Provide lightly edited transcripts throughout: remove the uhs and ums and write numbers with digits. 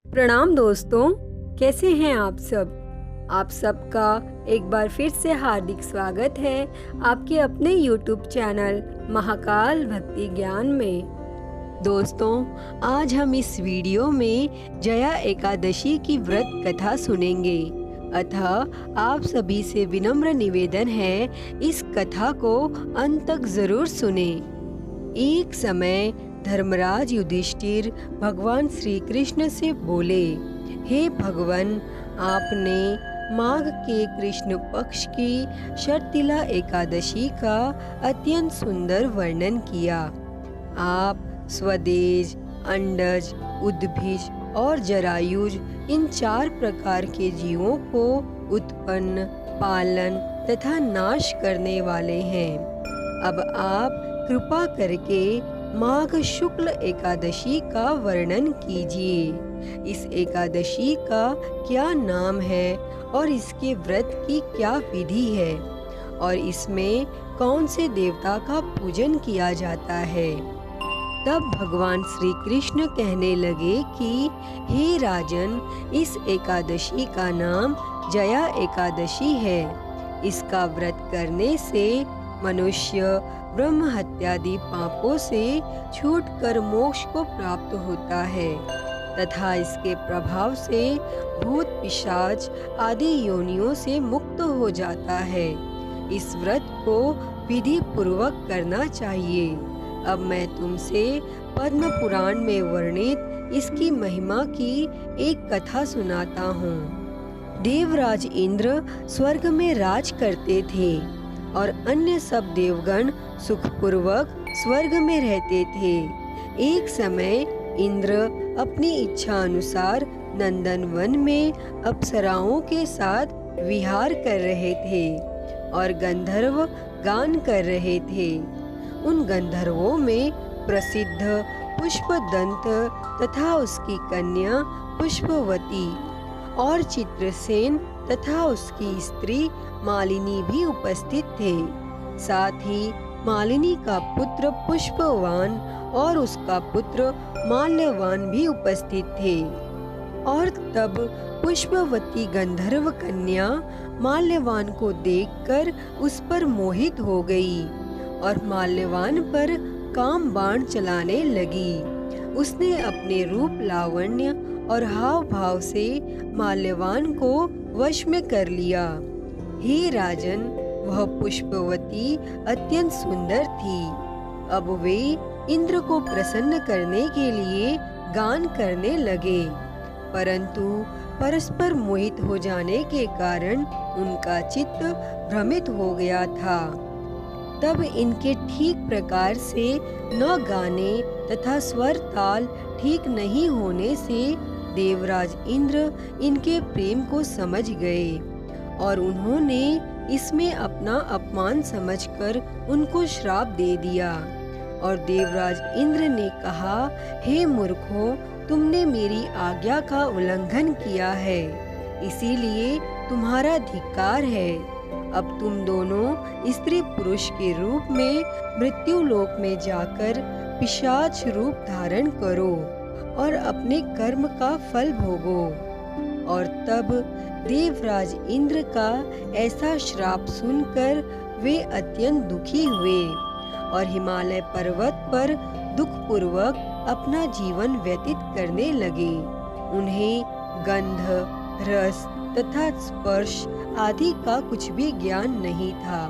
प्रणाम दोस्तों, कैसे हैं आप सब। आप सबका एक बार फिर से हार्दिक स्वागत है आपके अपने YouTube चैनल महाकाल भक्ति ज्ञान में। दोस्तों, आज हम इस वीडियो में जया एकादशी की व्रत कथा सुनेंगे। अतः आप सभी से विनम्र निवेदन है, इस कथा को अंत तक जरूर सुने। एक समय धर्मराज युधिष्ठिर भगवान श्री कृष्ण से बोले, हे भगवान, आपने माघ के कृष्ण पक्ष की शर्तिला एकादशी का अत्यंत सुंदर वर्णन किया। आप स्वदेज, अंडज, उद्भिज और जरायुज इन 4 प्रकार के जीवों को उत्पन्न, पालन तथा नाश करने वाले हैं। अब आप कृपा करके माघ शुक्ल एकादशी का वर्णन कीजिए। इस एकादशी का क्या नाम है और इसके व्रत की क्या विधि है और इसमें कौन से देवता का पूजन किया जाता है। तब भगवान श्री कृष्ण कहने लगे कि हे राजन, इस एकादशी का नाम जया एकादशी है। इसका व्रत करने से मनुष्य ब्रह्म हत्यादि पापों से छूटकर मोक्ष को प्राप्त होता है तथा इसके प्रभाव से भूत पिशाच आदि योनियों से मुक्त हो जाता है। इस व्रत को विधि पूर्वक करना चाहिए। अब मैं तुमसे पद्म पुराण में वर्णित इसकी महिमा की एक कथा सुनाता हूँ। देवराज इंद्र स्वर्ग में राज करते थे और अन्य सब देवगण सुखपूर्वक स्वर्ग में रहते थे। एक समय इंद्र अपनी इच्छा अनुसार नंदन वन में अप्सराओं के साथ विहार कर रहे थे और गंधर्व गान कर रहे थे। उन गंधर्वों में प्रसिद्ध पुष्पदंत तथा उसकी कन्या पुष्पवती और चित्रसेन तथा उसकी स्त्री मालिनी भी उपस्थित थे। साथ ही मालिनी का पुत्र पुष्पवान और उसका पुत्र माल्यवान भी उपस्थित थे। और तब पुष्पवती गंधर्व कन्या माल्यवान को देखकर उस पर मोहित हो गई और माल्यवान पर काम बाण चलाने लगी। उसने अपने रूप, लावण्य और हाव भाव से माल्यवान को वश में कर लिया। हे राजन, वह पुष्पवती अत्यंत सुंदर थी। अब वे इंद्र को प्रसन्न करने के लिए गान करने लगे, परंतु परस्पर मोहित हो जाने के कारण उनका चित्त भ्रमित हो गया था। तब इनके ठीक प्रकार से न गाने तथा स्वर ताल ठीक नहीं होने से देवराज इंद्र इनके प्रेम को समझ गए और उन्होंने इसमें अपना अपमान समझकर उनको श्राप दे दिया। और देवराज इंद्र ने कहा, हे मूर्खों, तुमने मेरी आज्ञा का उल्लंघन किया है, इसीलिए तुम्हारा धिक्कार है। अब तुम दोनों स्त्री पुरुष के रूप में मृत्यु लोक में जाकर पिशाच रूप धारण करो और अपने कर्म का फल भोगो। और तब देवराज इंद्र का ऐसा श्राप सुनकर वे अत्यंत दुखी हुए और हिमालय पर्वत पर दुखपूर्वक अपना जीवन व्यतीत करने लगे। उन्हें गंध, रस तथा स्पर्श आदि का कुछ भी ज्ञान नहीं था।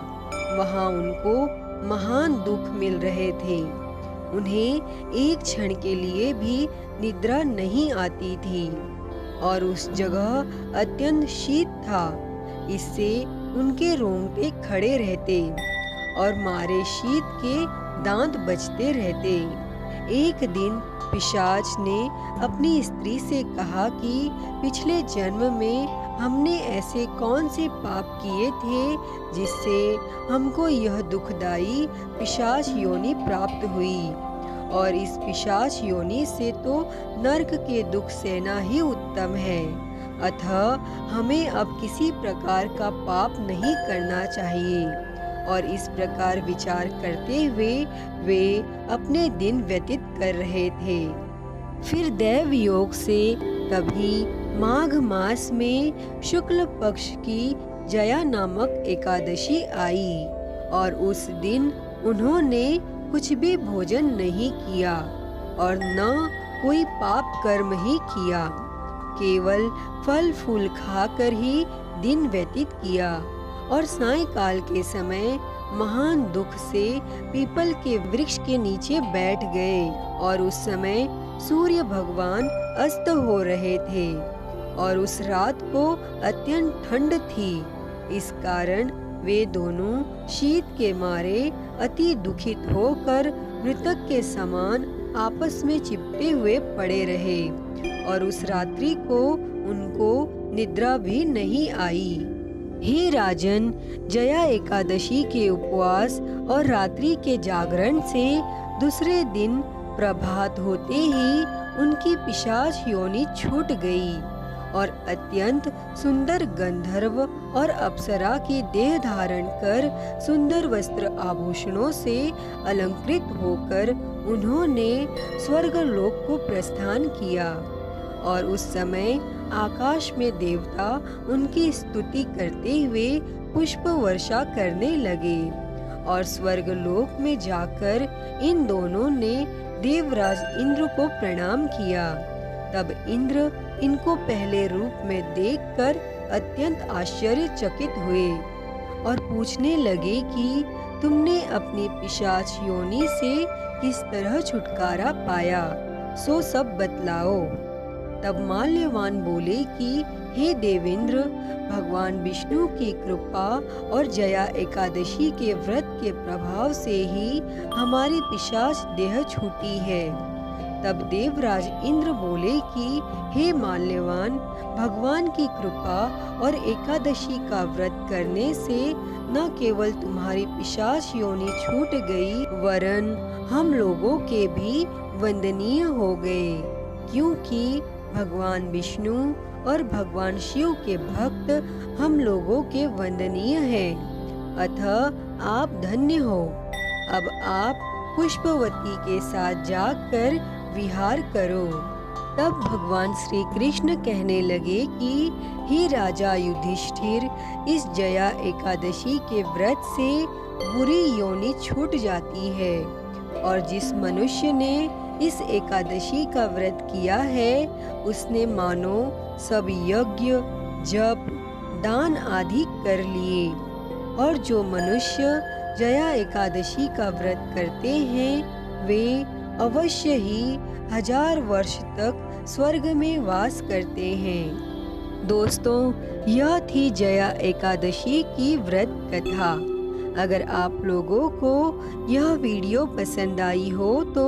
वहाँ उनको महान दुख मिल रहे थे। उन्हें एक क्षण के लिए भी निद्रा नहीं आती थी और उस जगह अत्यंत शीत था। इससे उनके रोंगटे खड़े रहते और मारे शीत के दांत बजते रहते। एक दिन पिशाच ने अपनी स्त्री से कहा कि पिछले जन्म में हमने ऐसे कौन से पाप किए थे जिससे हमको यह दुखदाई पिशाच योनि प्राप्त हुई, और इस पिशाच योनि से तो नरक के दुख सहना ही उत्तम है। अतः हमें अब किसी प्रकार का पाप नहीं करना चाहिए। और इस प्रकार विचार करते हुए वे अपने दिन व्यतीत कर रहे थे। फिर दैव योग से तभी माघ मास में शुक्ल पक्ष की जया नामक एकादशी आई और उस दिन उन्होंने कुछ भी भोजन नहीं किया और न कोई पाप कर्म ही किया, केवल फल फूल खाकर ही दिन व्यतीत किया और सायंकाल के समय महान दुख से पीपल के वृक्ष के नीचे बैठ गए और उस समय सूर्य भगवान अस्त हो रहे थे और उस रात को अत्यंत ठंड थी। इस कारण वे दोनों शीत के मारे अति दुखित होकर मृतक के समान आपस में चिपटे हुए पड़े रहे और उस रात्रि को उनको निद्रा भी नहीं आई। हे राजन, जया एकादशी के उपवास और रात्रि के जागरण से दूसरे दिन प्रभात होते ही उनकी पिशाच योनि छूट गई और अत्यंत सुंदर गंधर्व और अप्सरा की देह धारण कर सुंदर वस्त्र आभूषणों से अलंकृत होकर उन्होंने स्वर्गलोक को प्रस्थान किया और उस समय आकाश में देवता उनकी स्तुति करते हुए पुष्प वर्षा करने लगे और स्वर्गलोक में जाकर इन दोनों ने देवराज इंद्र को प्रणाम किया। तब इंद्र इनको पहले रूप में देखकर अत्यंत आश्चर्यचकित हुए और पूछने लगे कि तुमने अपनी पिशाच योनि से किस तरह छुटकारा पाया, सो सब बतलाओ। तब माल्यवान बोले कि हे देवेंद्र, भगवान विष्णु की कृपा और जया एकादशी के व्रत के प्रभाव से ही हमारी पिशाच देह छूटी है। तब देवराज इंद्र बोले कि हे माल्यवान, भगवान की कृपा और एकादशी का व्रत करने से न केवल तुम्हारी पिशाच योनि छूट गई वरन हम लोगों के भी वंदनीय हो गए, क्योंकि भगवान विष्णु और भगवान शिव के भक्त हम लोगों के वंदनीय हैं। अतः आप धन्य हो। अब आप पुष्पवती के साथ जाकर विहार करो। तब भगवान श्री कृष्ण कहने लगे कि हे राजा युधिष्ठिर, इस जया एकादशी के व्रत से बुरी योनि छूट जाती है और जिस मनुष्य ने इस एकादशी का व्रत किया है उसने मानो सब यज्ञ, जप, दान आदि कर लिए और जो मनुष्य जया एकादशी का व्रत करते हैं वे अवश्य ही 1000 वर्ष तक स्वर्ग में वास करते हैं। दोस्तों, यह थी जया एकादशी की व्रत कथा। अगर आप लोगों को यह वीडियो पसंद आई हो तो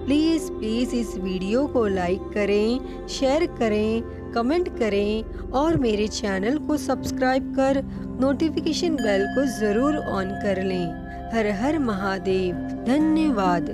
प्लीज़ इस वीडियो को लाइक करें, शेयर करें, कमेंट करें और मेरे चैनल को सब्सक्राइब कर नोटिफिकेशन बेल को ज़रूर ऑन कर लें। हर हर महादेव। धन्यवाद।